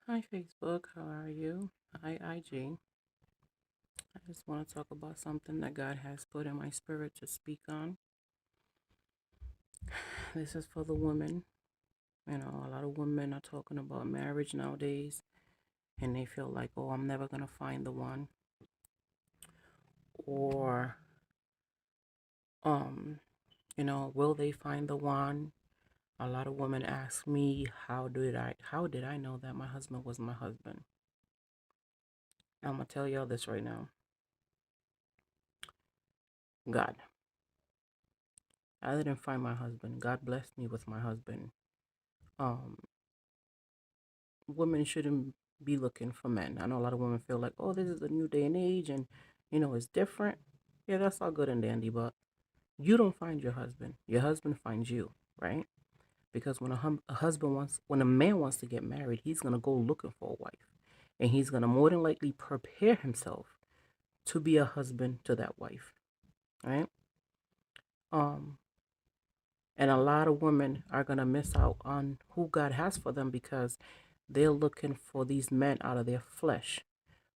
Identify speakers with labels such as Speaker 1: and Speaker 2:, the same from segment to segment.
Speaker 1: Hi, Facebook. How are you? Hi, IG. I just want to talk about something that God has put in my spirit to speak on. This is for the women. A lot of women are talking about marriage nowadays, and they feel like, oh, I'm never going to find the one. Or, um, will they find the one? A lot of women ask me, how did I know that my husband was my husband? I'm going to tell y'all this right now. God. I didn't find my husband. God blessed me with my husband. Um, Women shouldn't be looking for men. I know a lot of women feel like, oh, this is a new day and age and, it's different. Yeah, that's all good and dandy, but you don't find your husband. Your husband finds you, right? Because when a man wants to get married, he's going to go looking for a wife. And he's going to more than likely prepare himself to be a husband to that wife, right? Um, and a lot of women are going to miss out on who God has for them because they're looking for these men out of their flesh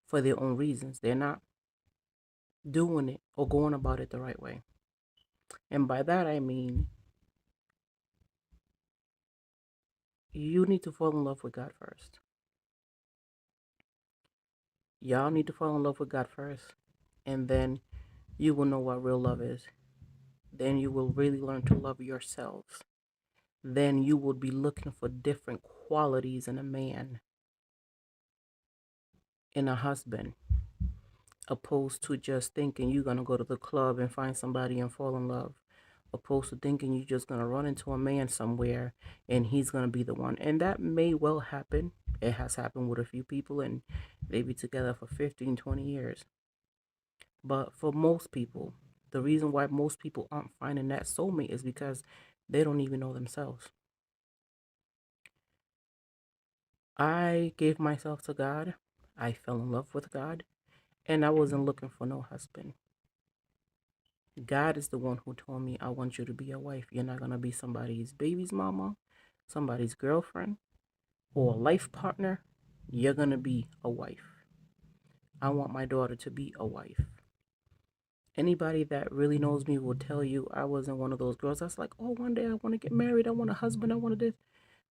Speaker 1: for their own reasons. They're not doing it or going about it the right way. And by that, I mean, you need to fall in love with God first. Y'all need to fall in love with God first. And then you will know what real love is. Then you will really learn to love yourselves. Then you will be looking for different qualities in a man, in a husband, opposed to just thinking you're going to go to the club and find somebody and fall in love, opposed to thinking you're just going to run into a man somewhere and he's going to be the one. And that may well happen. It has happened with a few people and they be together for 15, 20 years. But for most people, the reason why most people aren't finding that soulmate is because they don't even know themselves. I gave myself to God. I fell in love with God and I wasn't looking for no husband. God is the one who told me, I want you to be a wife. You're not going to be somebody's baby's mama, somebody's girlfriend, or a life partner. You're going to be a wife. I want my daughter to be a wife. Anybody that really knows me will tell you I wasn't one of those girls that's like, oh, one day I want to get married. I want a husband. I want to this.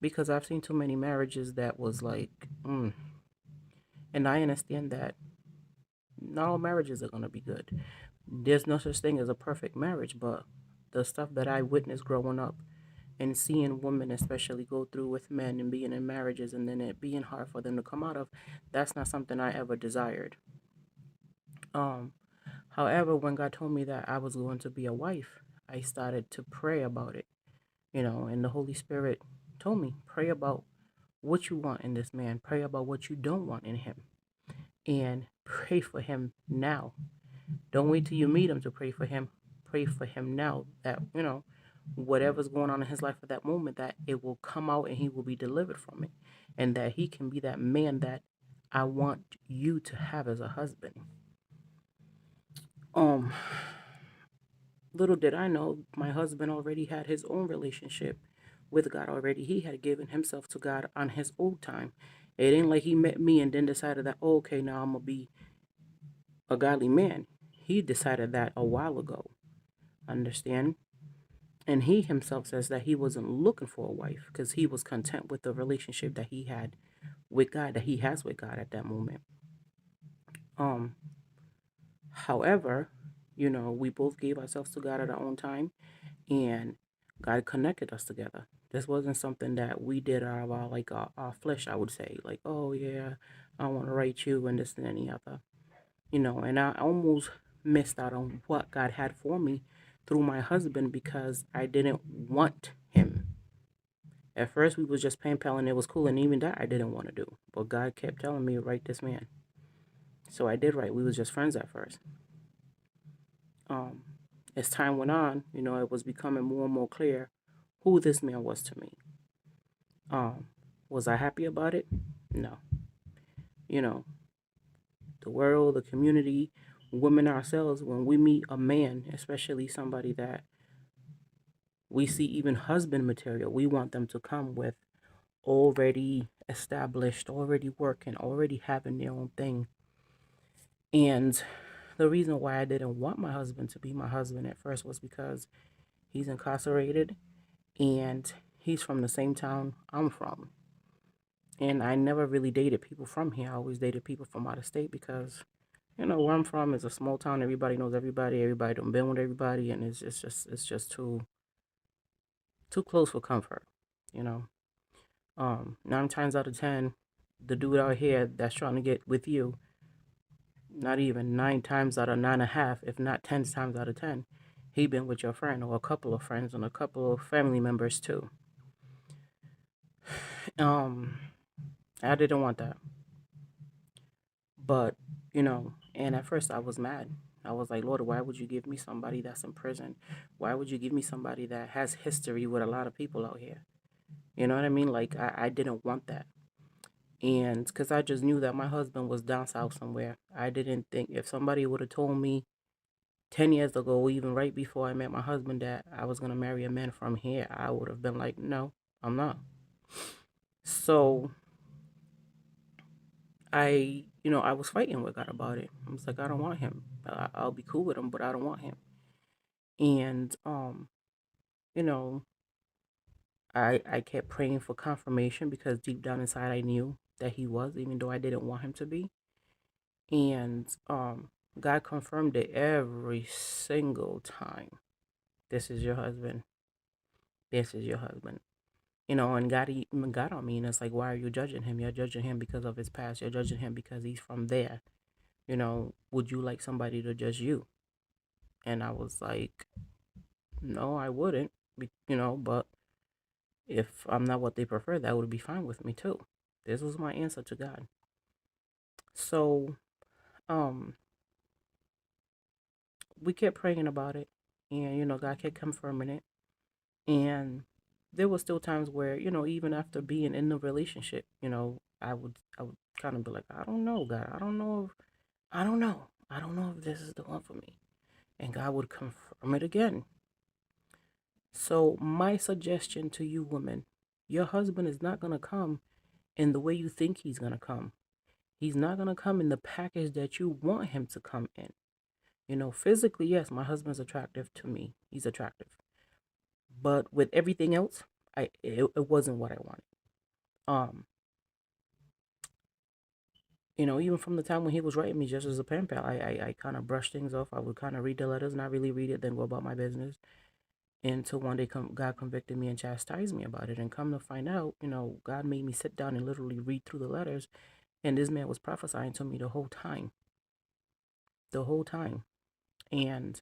Speaker 1: Because I've seen too many marriages that was like, And I understand that not all marriages are going to be good. There's no such thing as a perfect marriage, but the stuff that I witnessed growing up and seeing women especially go through with men and being in marriages and then it being hard for them to come out of, that's not something I ever desired. Um, However, when God told me that I was going to be a wife, I started to pray about it, and the Holy Spirit told me, pray about what you want in this man, pray about what you don't want in him, and pray for him now. Don't wait till you meet him to pray for him. Pray for him now that, whatever's going on in his life at that moment, that it will come out and he will be delivered from it. And that he can be that man that I want you to have as a husband. Um, Little did I know my husband already had his own relationship with God already. He had given himself to God on his own time. It ain't like he met me and then decided that, oh, okay, now I'm gonna be a godly man. He decided that a while ago. Understand? And he himself says that he wasn't looking for a wife because he was content with the relationship that he had with God, that he has with God at that moment. Um, However, we both gave ourselves to God at our own time and God connected us together. This wasn't something that we did out of our flesh, I would say. Like, oh yeah, I want to write you and this and any other. And I almost missed out on what God had for me through my husband because I didn't want him. At first, we was just pen pal and it was cool, and even that I didn't want to do. But God kept telling me, write this man. So I did write. We was just friends at first. Um, as time went on, it was becoming more and more clear who this man was to me. Um, was I happy about it? No. You know, the world, the community, women ourselves, when we meet a man, especially somebody that we see even husband material, we want them to come with already established, already working, already having their own thing. And the reason why I didn't want my husband to be my husband at first was because he's incarcerated and he's from the same town I'm from. And I never really dated people from here. I always dated people from out of state because, where I'm from is a small town. Everybody knows everybody. Everybody done been with everybody, and it's just too close for comfort. You know, 9 times out of 10, the dude out here that's trying to get with you, not even 9 times out of 9.5, if not 10 times out of 10, he been with your friend or a couple of friends and a couple of family members too. Um, I didn't want that. But, and at first I was mad. I was like, Lord, why would you give me somebody that's in prison? Why would you give me somebody that has history with a lot of people out here? You know what I mean? Like, I didn't want that. And because I just knew that my husband was down south somewhere. I didn't think if somebody would have told me 10 years ago, even right before I met my husband, that I was going to marry a man from here, I would have been like, no, I'm not. So I was fighting with God about it. I was like, I don't want him. I'll be cool with him, but I don't want him. And you know, I kept praying for confirmation because deep down inside I knew that he was, even though I didn't want him to be. And God confirmed it every single time. This is your husband. This is your husband. And God even got on me, and it's like, why are you judging him? You're judging him because of his past. You're judging him because he's from there. Would you like somebody to judge you? And I was like, no, I wouldn't. But if I'm not what they prefer, that would be fine with me too. This was my answer to God. So, um, we kept praying about it, and God kept confirming it. And there was still times where, even after being in the relationship, I would kind of be like, I don't know, God, I don't know, I don't know if this is the one for me. And God would confirm it again. So my suggestion to you women, your husband is not gonna come in the way you think he's gonna come. He's not gonna come in the package that you want him to come in. Physically, yes, my husband's attractive to me. He's attractive. But with everything else, it wasn't what I wanted. Um, even from the time when he was writing me just as a pen pal, I kind of brushed things off. I would kind of read the letters, not really read it, then go about my business. Until one day God convicted me and chastised me about it. And come to find out, God made me sit down and literally read through the letters. And this man was prophesying to me the whole time. The whole time. And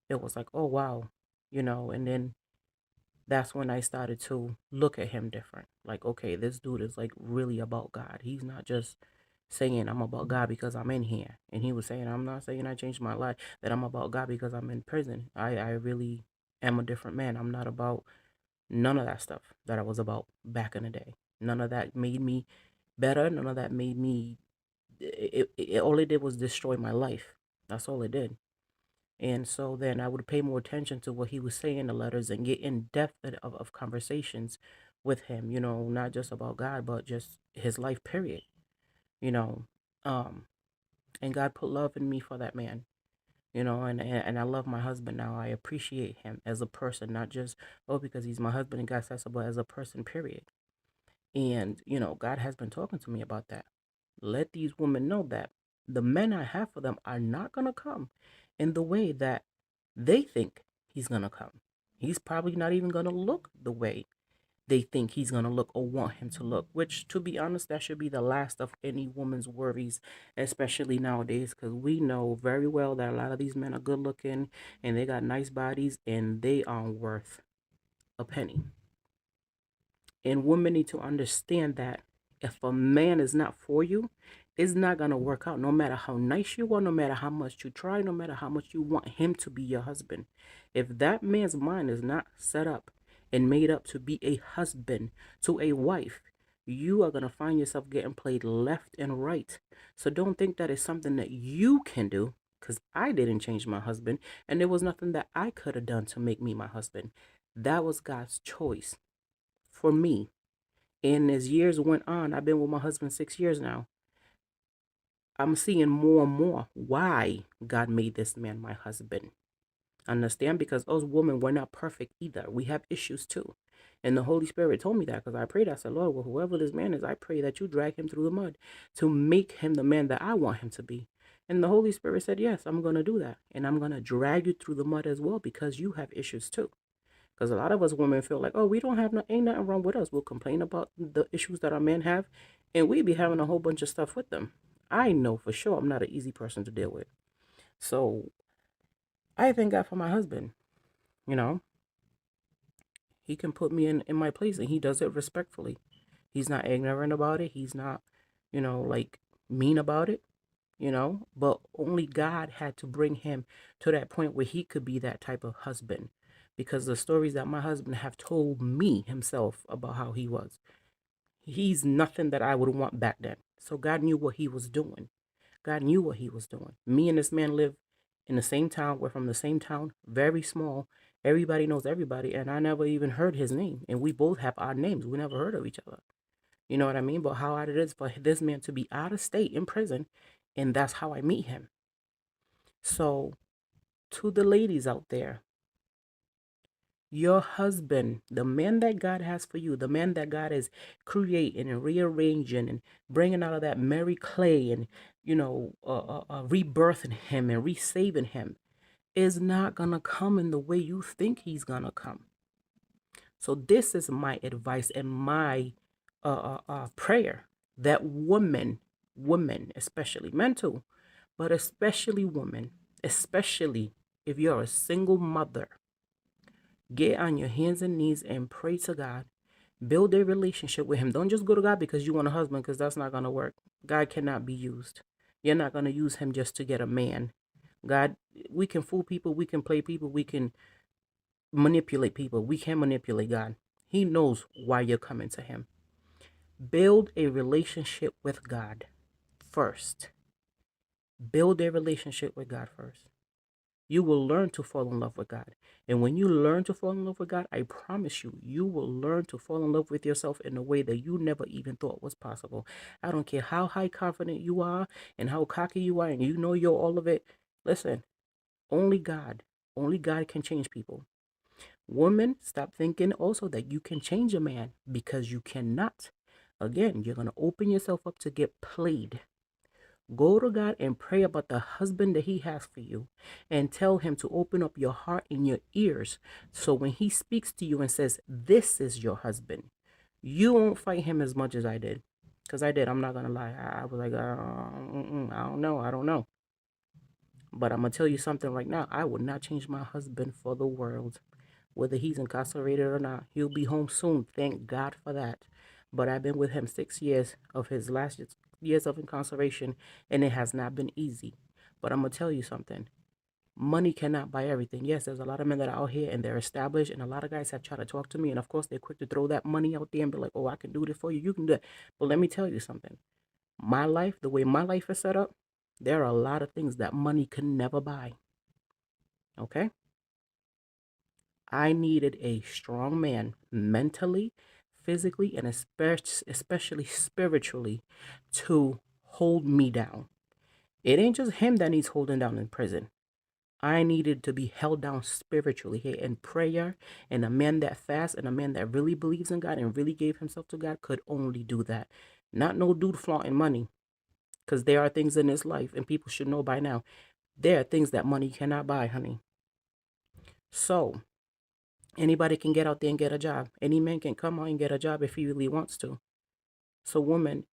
Speaker 1: it was like, oh, wow. And then that's when I started to look at him different. Like, okay, this dude is like really about God. He's not just saying I'm about God because I'm in here. And he was saying, I'm not saying I changed my life, that I'm about God because I'm in prison. I really am a different man. I'm not about none of that stuff that I was about back in the day. None of that made me better. None of that made me. All it did was destroy my life. That's all it did. And so then I would pay more attention to what he was saying in the letters and get in depth of conversations with him, not just about God, but just his life, period, you know. Um, and God put love in me for that man, and I love my husband now. I appreciate him as a person, not just, oh, because he's my husband and God says so, but as a person, period. And, God has been talking to me about that. Let these women know that the men I have for them are not going to come in the way that they think he's going to come. He's probably not even going to look the way they think he's going to look or want him to look, which, to be honest, that should be the last of any woman's worries, especially nowadays, because we know very well that a lot of these men are good looking and they got nice bodies and they aren't worth a penny. And women need to understand that if a man is not for you, it's not going to work out no matter how nice you are, no matter how much you try, no matter how much you want him to be your husband. If that man's mind is not set up and made up to be a husband to a wife, you are going to find yourself getting played left and right. So don't think that is something that you can do, because I didn't change my husband and there was nothing that I could have done to make me my husband. That was God's choice for me. And as years went on, I've been with my husband 6 years now. I'm seeing more and more why God made this man my husband. Understand? Because us women, we're not perfect either. We have issues too. And the Holy Spirit told me that because I prayed. I said, Lord, well, whoever this man is, I pray that you drag him through the mud to make him the man that I want him to be. And the Holy Spirit said, yes, I'm going to do that. And I'm going to drag you through the mud as well because you have issues too. Because a lot of us women feel like, oh, we don't have no, ain't nothing wrong with us. We'll complain about the issues that our men have, and we be having a whole bunch of stuff with them. I know for sure I'm not an easy person to deal with. So I thank God for my husband. You know, he can put me in my place, and he does it respectfully. He's not ignorant about it. He's not, like mean about it. But only God had to bring him to that point where he could be that type of husband, because the stories that my husband have told me himself about how he was, he's nothing that I would want back then. So God knew what he was doing. God knew what he was doing. Me and this man live in the same town. We're from the same town, very small. Everybody knows everybody, and I never even heard his name. And we both have odd names. We never heard of each other. You know what I mean? But how odd it is for this man to be out of state in prison, and that's how I meet him. So, to the ladies out there, your husband, the man that God has for you, the man that God is creating and rearranging and bringing out of that merry clay and, rebirthing him and resaving him, is not going to come in the way you think he's going to come. So this is my advice and my prayer that women, especially men too, but especially women, especially if you're a single mother, get on your hands and knees and pray to God. Build a relationship with him. Don't just go to God because you want a husband, because that's not going to work. God cannot be used. You're not going to use him just to get a man. God, we can fool people, we can play people, we can manipulate people. We can't manipulate God. He knows why you're coming to him. Build a relationship with God first. Build a relationship with God first. You will learn to fall in love with God. And when you learn to fall in love with God, I promise you, you will learn to fall in love with yourself in a way that you never even thought was possible. I don't care how high confident you are and how cocky you are and you know you're all of it. Listen, only God can change people. Women, stop thinking also that you can change a man, because you cannot. Again, you're going to open yourself up to get played. Go to God and pray about the husband that he has for you, and tell him to open up your heart and your ears, so when he speaks to you and says, this is your husband, you won't fight him as much as I did. Because I did. I'm not going to lie. I was like, I don't know. I don't know. But I'm going to tell you something right now. I would not change my husband for the world. Whether he's incarcerated or not, he'll be home soon. Thank God for that. But I've been with him 6 years of his last years of incarceration, and it has not been easy. But I'm going to tell you something. Money cannot buy everything. Yes, there's a lot of men that are out here and they're established, and a lot of guys have tried to talk to me, and of course they're quick to throw that money out there and be like, oh, I can do this for you. You can do it. But let me tell you something. My life, the way my life is set up, there are a lot of things that money can never buy. Okay? I needed a strong man, mentally, physically, and especially spiritually, to hold me down. It ain't just him that needs holding down in prison. I needed to be held down spiritually here in prayer, and a man that fasts and a man that really believes in God and really gave himself to God could only do that. Not no dude flaunting money, because there are things in this life, and people should know by now, there are things that money cannot buy, honey. So, anybody can get out there and get a job. Any man can come out and get a job if he really wants to. So, woman,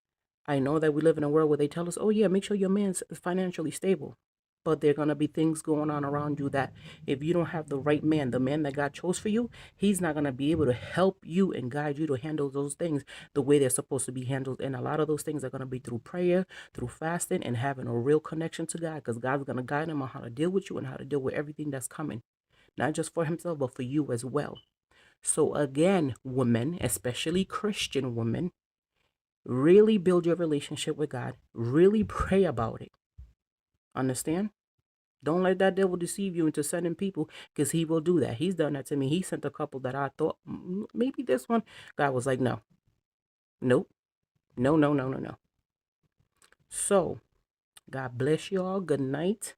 Speaker 1: I know that we live in a world where they tell us, oh, yeah, make sure your man's financially stable. But there are going to be things going on around you that if you don't have the right man, the man that God chose for you, he's not going to be able to help you and guide you to handle those things the way they're supposed to be handled. And a lot of those things are going to be through prayer, through fasting, and having a real connection to God, because God's going to guide him on how to deal with you and how to deal with everything that's coming. Not just for himself, but for you as well. So again, women, especially Christian women, really build your relationship with God. Really pray about it. Understand? Don't let that devil deceive you into sending people, because he will do that. He's done that to me. He sent a couple that I thought maybe this one. God was like, no. Nope. No, no, no, no, no. So, God bless you all. Good night.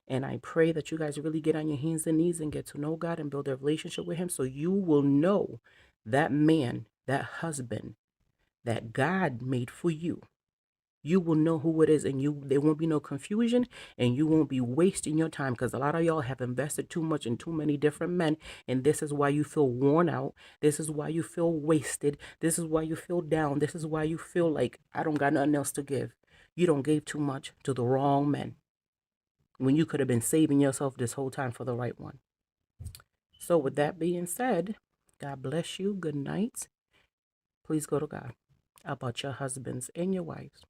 Speaker 1: And I pray that you guys really get on your hands and knees and get to know God and build a relationship with Him so you will know that man, that husband that God made for you. You will know who it is, and there won't be no confusion, and you won't be wasting your time, because a lot of y'all have invested too much in too many different men, and this is why you feel worn out. This is why you feel wasted. This is why you feel down. This is why you feel like I don't got nothing else to give. You don't gave too much to the wrong men when you could have been saving yourself this whole time for the right one. So with that being said, God bless you. Good night. Please go to God about your husbands and your wives.